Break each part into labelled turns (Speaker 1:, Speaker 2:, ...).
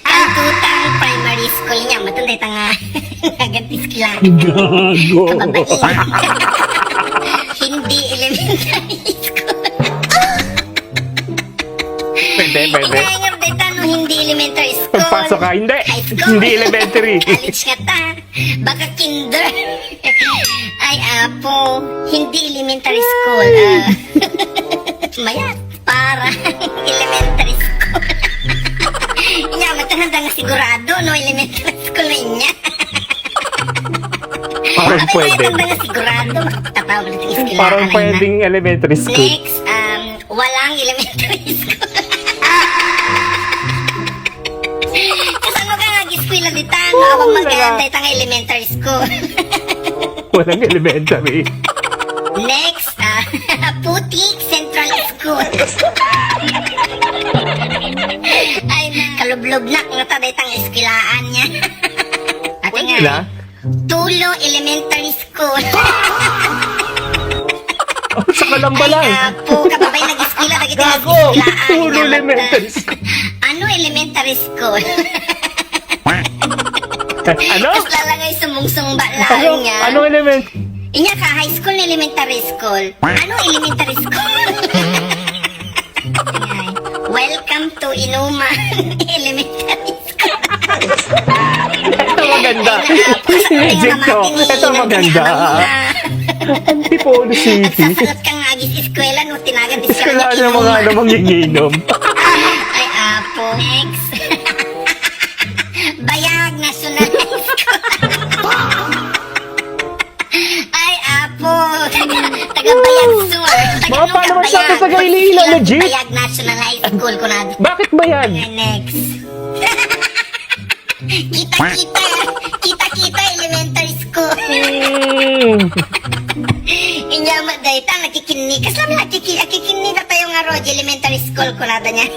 Speaker 1: Ang tutang primary school niya, matunday tanga. Nagantis kila.
Speaker 2: Gago.
Speaker 1: Kababain. Hindi elementary school.
Speaker 2: Pwede.
Speaker 1: Ingayang data no, hindi elementary school.
Speaker 2: Pagpasok ka, hindi.
Speaker 1: High school.
Speaker 2: Hindi elementary.
Speaker 1: College nga ta. Baka kinder. Ay, apo. Hindi elementary school. Mayat. Para elementary school. Inya, matananda nga sigurado, no? Elementary school na inya.
Speaker 2: Parang pwede.
Speaker 1: Matanda nga sigurado. Tatawag na tingis kila.
Speaker 2: Parang pwedeng elementary school.
Speaker 1: Next, walang elementary school. Kasano ka nga giskwila dita, no? Awang maganda itang elementary school.
Speaker 2: Walang elementary.
Speaker 1: Next, Putik Central School. Ay, kalublob na kung taday tang eskwilaan niya. Ate nga,
Speaker 2: Wala?
Speaker 1: Tulo Elementary School.
Speaker 2: Sa Kalamba lang.
Speaker 1: Ay, po, kababay nag-eskwila, nagiging
Speaker 2: Gago.
Speaker 1: eskwilaan.
Speaker 2: Tulo elementary school.
Speaker 1: Ano elementary school?
Speaker 2: Ano?
Speaker 1: Tapos lalangay sumungsong balaan niya.
Speaker 2: Ano element?
Speaker 1: Inya ka, high school na elementary school. Ano elementary school? Ayan. Welcome to Inuman Elementary School.
Speaker 2: Ito maganda. Legit to. Ito maganda. Antipolo City.
Speaker 1: Nagsasalat ka nga agis eskwela no tinagan di siya
Speaker 2: Kailangan ng mga namang ginginom.
Speaker 1: Ay, apo. Next. Bayag National High School. Ay, apo. Taga-Bayag Sur.
Speaker 2: Mga paano man sa atin sa Iloilo, legit?
Speaker 1: Bayag National High School ko na.
Speaker 2: Bakit ba yan?
Speaker 1: Ay, next. Kita elementary school. Inyama dayta nakikini. Kasama nakikini na tayo nga Roger elementary school ko nada niya.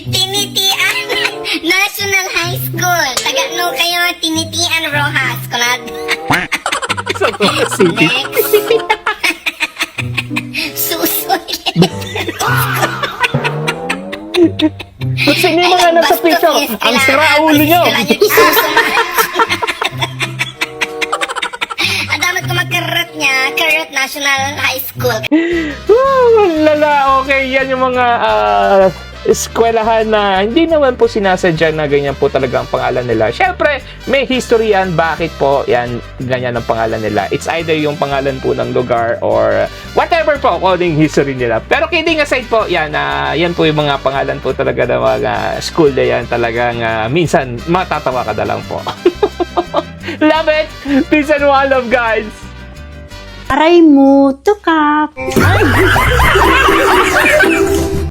Speaker 1: Tinitian National High School. Taga no kayo Tinitian Rojas ko nada.
Speaker 2: Sa Tola City.
Speaker 1: Next. Susoy.
Speaker 2: Kasi hindi mga nasa picture. Ang sira ulo nyo.
Speaker 1: Adamat ko magkarot niya. Karot National High School.
Speaker 2: Lala, okay. Yan yung mga eskwelahan na hindi naman po sinasadya na ganyan po talaga ang pangalan nila. Siyempre, may history yan. Bakit po yan ganyan ang pangalan nila? It's either yung pangalan po ng lugar or whatever po kung yung history nila. Pero kidding aside po, yan, yan po yung mga pangalan po talaga ng mga school na yan. Talagang minsan matatawa ka na lang po. Love it! Peace and one love, guys!
Speaker 3: Aray mo, tukak!